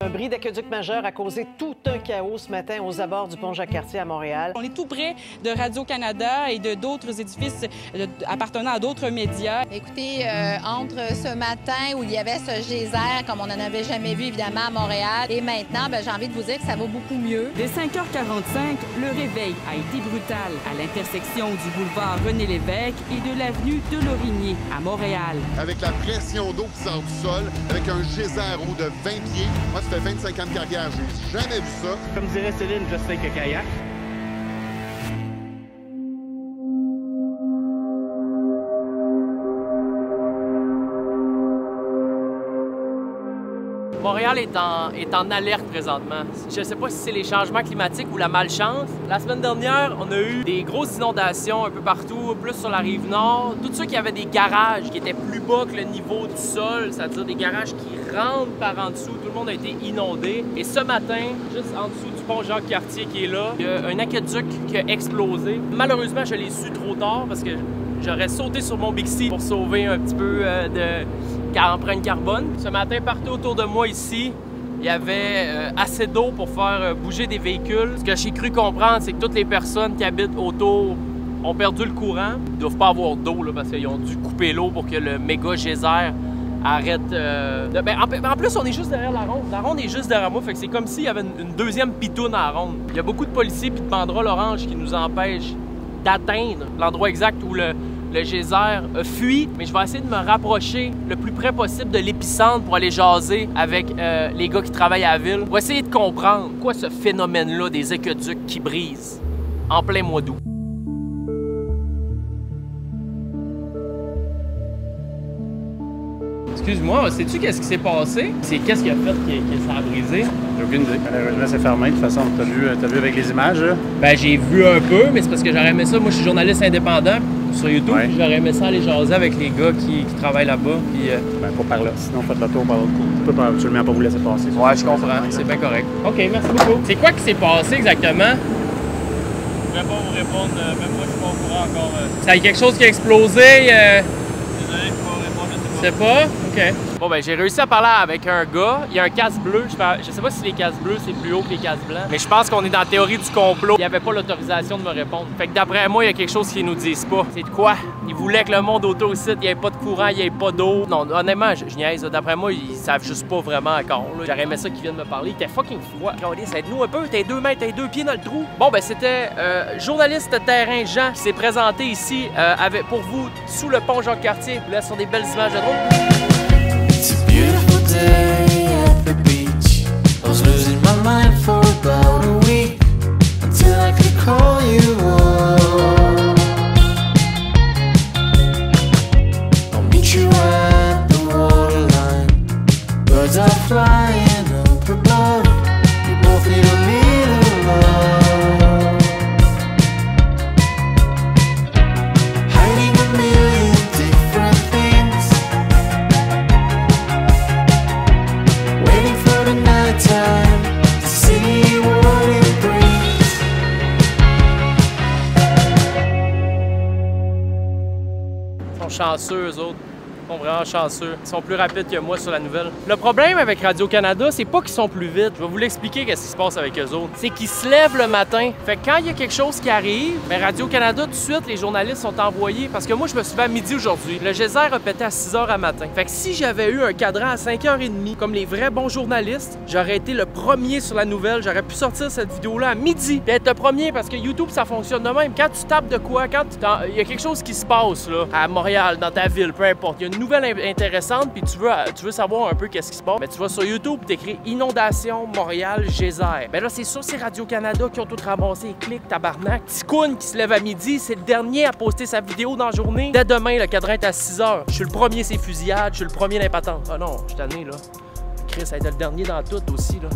Un bris d'aqueduc majeur a causé tout un chaos ce matin aux abords du pont Jacques-Cartier à Montréal. On est tout près de Radio-Canada et de d'autres édifices appartenant à d'autres médias. Écoutez, entre ce matin où il y avait ce geyser, comme on n'en avait jamais vu évidemment à Montréal, et maintenant, j'ai envie de vous dire que ça va beaucoup mieux. Dès 5h45, le réveil a été brutal à l'intersection du boulevard René-Lévesque et de l'avenue de Lorigny à Montréal. Avec la pression d'eau qui sort du sol, avec un geyser haut de 20 pieds. Moi, ça fait 25 ans de carrière, j'ai jamais vu ça. Comme dirait Céline, just like a kayak. Montréal est en alerte présentement. Je ne sais pas si c'est les changements climatiques ou la malchance. La semaine dernière, on a eu des grosses inondations un peu partout, plus sur la rive nord. Tous ceux qui avaient des garages qui étaient plus bas que le niveau du sol, c'est-à-dire des garages qui rentrent par en dessous, tout le monde a été inondé. Et ce matin, juste en dessous du pont Jacques-Cartier qui est là, il y a un aqueduc qui a explosé. Malheureusement, je l'ai su trop tard parce que j'aurais sauté sur mon Bixi pour sauver un petit peu d'empreinte carbone. Ce matin, partout autour de moi ici, il y avait assez d'eau pour faire bouger des véhicules. Ce que j'ai cru comprendre, c'est que toutes les personnes qui habitent autour ont perdu le courant. Ils ne doivent pas avoir d'eau parce qu'ils ont dû couper l'eau pour que le méga geyser arrête en plus, on est juste derrière la ronde. La ronde est juste derrière moi, fait que c'est comme s'il y avait une deuxième pitoune à la ronde. Il y a beaucoup de policiers et de banderoles oranges qui nous empêchent d'atteindre l'endroit exact où le geyser a fui, mais je vais essayer de me rapprocher le plus près possible de l'épicentre pour aller jaser avec les gars qui travaillent à la ville, pour essayer de comprendre quoi ce phénomène-là des aqueducs qui brisent en plein mois d'août. Excuse-moi, sais-tu qu'est-ce qui s'est passé? C'est qu'est-ce qui a fait que ça a brisé? J'ai aucune idée. Malheureusement, c'est fermé. De toute façon, t'as vu avec les images, là? Ben, j'ai vu un peu, mais c'est parce que j'aurais aimé ça. Moi, je suis journaliste indépendant sur YouTube. Ouais. J'aurais aimé ça aller jaser avec les gars qui travaillent là-bas. Puis, ben, pas par là. Sinon, faites le tour par l'autre côté. Je peux absolument pas vous laisser passer. Ouais, je comprends. C'est bien correct. OK, merci beaucoup. C'est quoi qui s'est passé exactement? Je ne pourrais pas vous répondre. Même moi, je suis pas au courant encore. Ça y a quelque chose qui a explosé? Désolé, je ne peux pas répondre. Je sais pas. C'est pas? OK. Bon, ben j'ai réussi à parler avec un gars. Il y a un casque bleu. Je sais pas si les casques bleus, c'est plus haut que les casques blancs. Mais je pense qu'on est dans la théorie du complot. Il n'y avait pas l'autorisation de me répondre. Fait que d'après moi, il y a quelque chose qu'ils nous disent pas. C'est de quoi? Ils voulaient que le monde autour ici, il n'y ait pas de courant, il n'y ait pas d'eau. Non, honnêtement, je niaise. D'après moi, ils savent juste pas vraiment encore. J'aurais aimé ça qu'ils viennent me parler. Il était fucking froid. Aide-nous un peu. T'es 2 mètres, t'es 2 pieds dans le trou. Bon, ben c'était journaliste terrain Jean qui s'est présenté ici pour vous sous le pont Jacques-Cartier. Là, ce sont des belles images de drone. It's a beautiful day at the beach. I was losing my mind for about a week until I could call you up. I'll meet you at the waterline. Birds are flying up above. We both need a little love. Hiding a million different things. Time to see what it brings. Ils sont chanceux, eux autres. Ils sont vraiment chanceux. Ils sont plus rapides que moi sur la nouvelle. Le problème avec Radio-Canada, c'est pas qu'ils sont plus vite. Je vais vous l'expliquer qu'est-ce qui se passe avec eux autres. C'est qu'ils se lèvent le matin. Fait que quand il y a quelque chose qui arrive, ben Radio-Canada, tout de suite, les journalistes sont envoyés. Parce que moi, je me suis levé à midi aujourd'hui. Le geyser a pété à 6 h à matin. Fait que si j'avais eu un cadran à 5h30, comme les vrais bons journalistes, j'aurais été le premier sur la nouvelle. J'aurais pu sortir cette vidéo-là à midi. Puis être le premier parce que YouTube, ça fonctionne de même. Quand tu tapes de quoi, il y a quelque chose qui se passe là, à Montréal, dans ta ville, peu importe. Il y a une nouvelle intéressante, puis tu veux savoir un peu qu'est-ce qui se passe, mais tu vas sur YouTube et t'écris inondation Montréal geyser. Mais là, c'est sûr, c'est Radio-Canada qui ont tout ramassé. Clique, tabarnak. Ticoun qui se lève à midi, c'est le dernier à poster sa vidéo dans la journée. Dès demain, le cadran est à 6 h. Je suis le premier, c'est fusillade. Je suis le premier d'impatente. Ah non, je suis tanné, là. Chris, ça a été le dernier dans tout aussi, là.